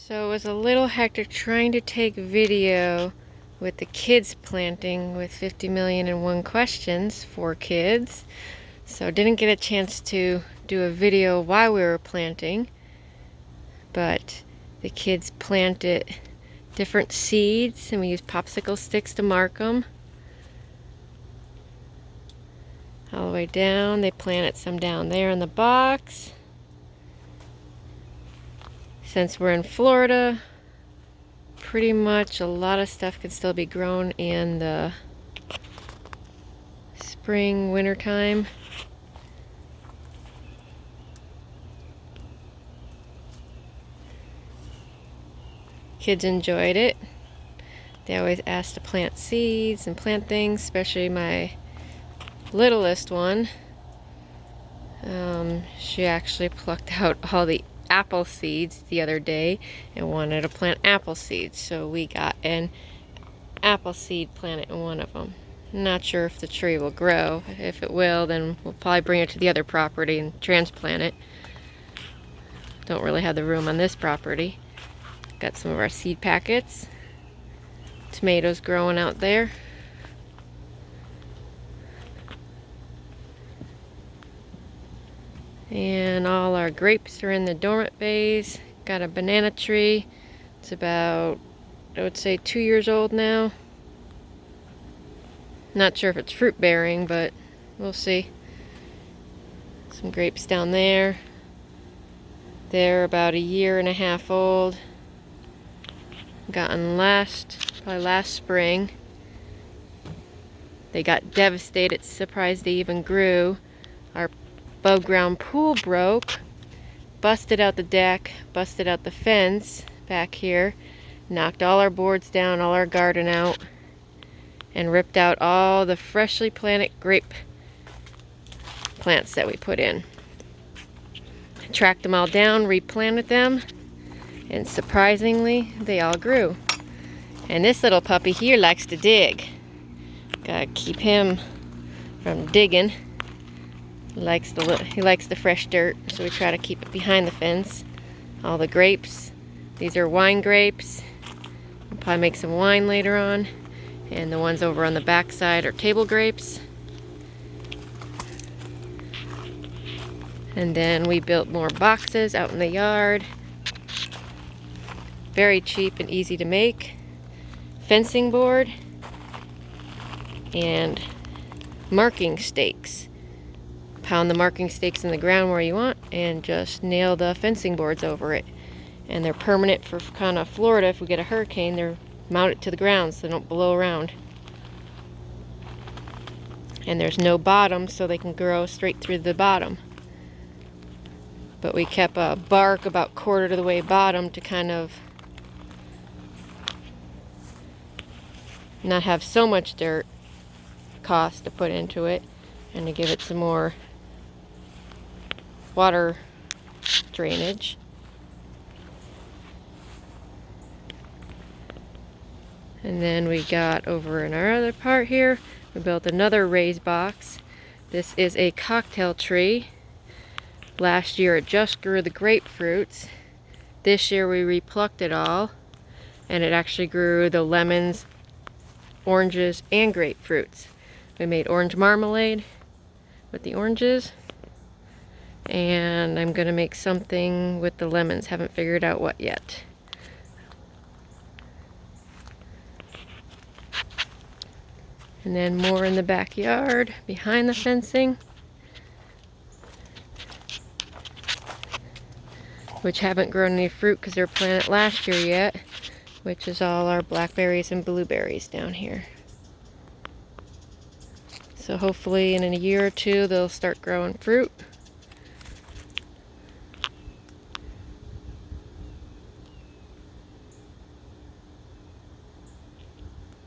So it was a little hectic trying to take video with the kids planting with 50 million and one questions for kids. So didn't get a chance to do a video while we were planting, but the kids planted different seeds and we used popsicle sticks to mark them. All the way down, they planted some down there in the box. Since we're in Florida, pretty much a lot of stuff can still be grown in the spring, winter time. Kids enjoyed it. They always ask to plant seeds and plant things, especially my littlest one. She actually plucked out all the apple seeds the other day and wanted to plant apple seeds, so we got an apple seed planted in one of them. Not sure if the tree will grow. If it will, then we'll probably bring it to the other property and transplant it. Don't really have the room on this property. Got some of our seed packets. Tomatoes growing out there. And all our grapes are in the dormant vase. Got a banana tree. It's about, I would say, 2 years old now. Not sure if it's fruit bearing, but we'll see. Some grapes down there. They're about 1.5 years old. Gotten probably last spring. They got devastated, surprised they even grew. Our above ground pool broke, busted out the deck, busted out the fence back here, knocked all our boards down, all our garden out, and ripped out all the freshly planted grape plants that we put in. Tracked them all down, replanted them, and surprisingly they all grew. And this little puppy here likes to dig. Gotta keep him from digging. He likes the fresh dirt, so we try to keep it behind the fence. All the grapes, these are wine grapes. We'll probably make some wine later on. And the ones over on the back side are table grapes. And then we built more boxes out in the yard. Very cheap and easy to make. Fencing board and marking stakes. Pound the marking stakes in the ground where you want and just nail the fencing boards over it. And they're permanent for kind of Florida. If we get a hurricane, they're mounted to the ground so they don't blow around. And there's no bottom, so they can grow straight through the bottom. But we kept a bark about 1/4 of the way bottom to kind of not have so much dirt cost to put into it, and to give it some more water drainage. And then we got over in our other part here, we built another raised box. This is a cocktail tree. Last year it just grew the grapefruits. This year we replucked it all, and it actually grew the lemons, oranges, and grapefruits. We made orange marmalade with the oranges, and I'm gonna make something with the lemons. Haven't figured out what yet. And then more in the backyard behind the fencing, which haven't grown any fruit because they were planted last year yet, which is all our blackberries and blueberries down here. So hopefully in a year or two they'll start growing fruit.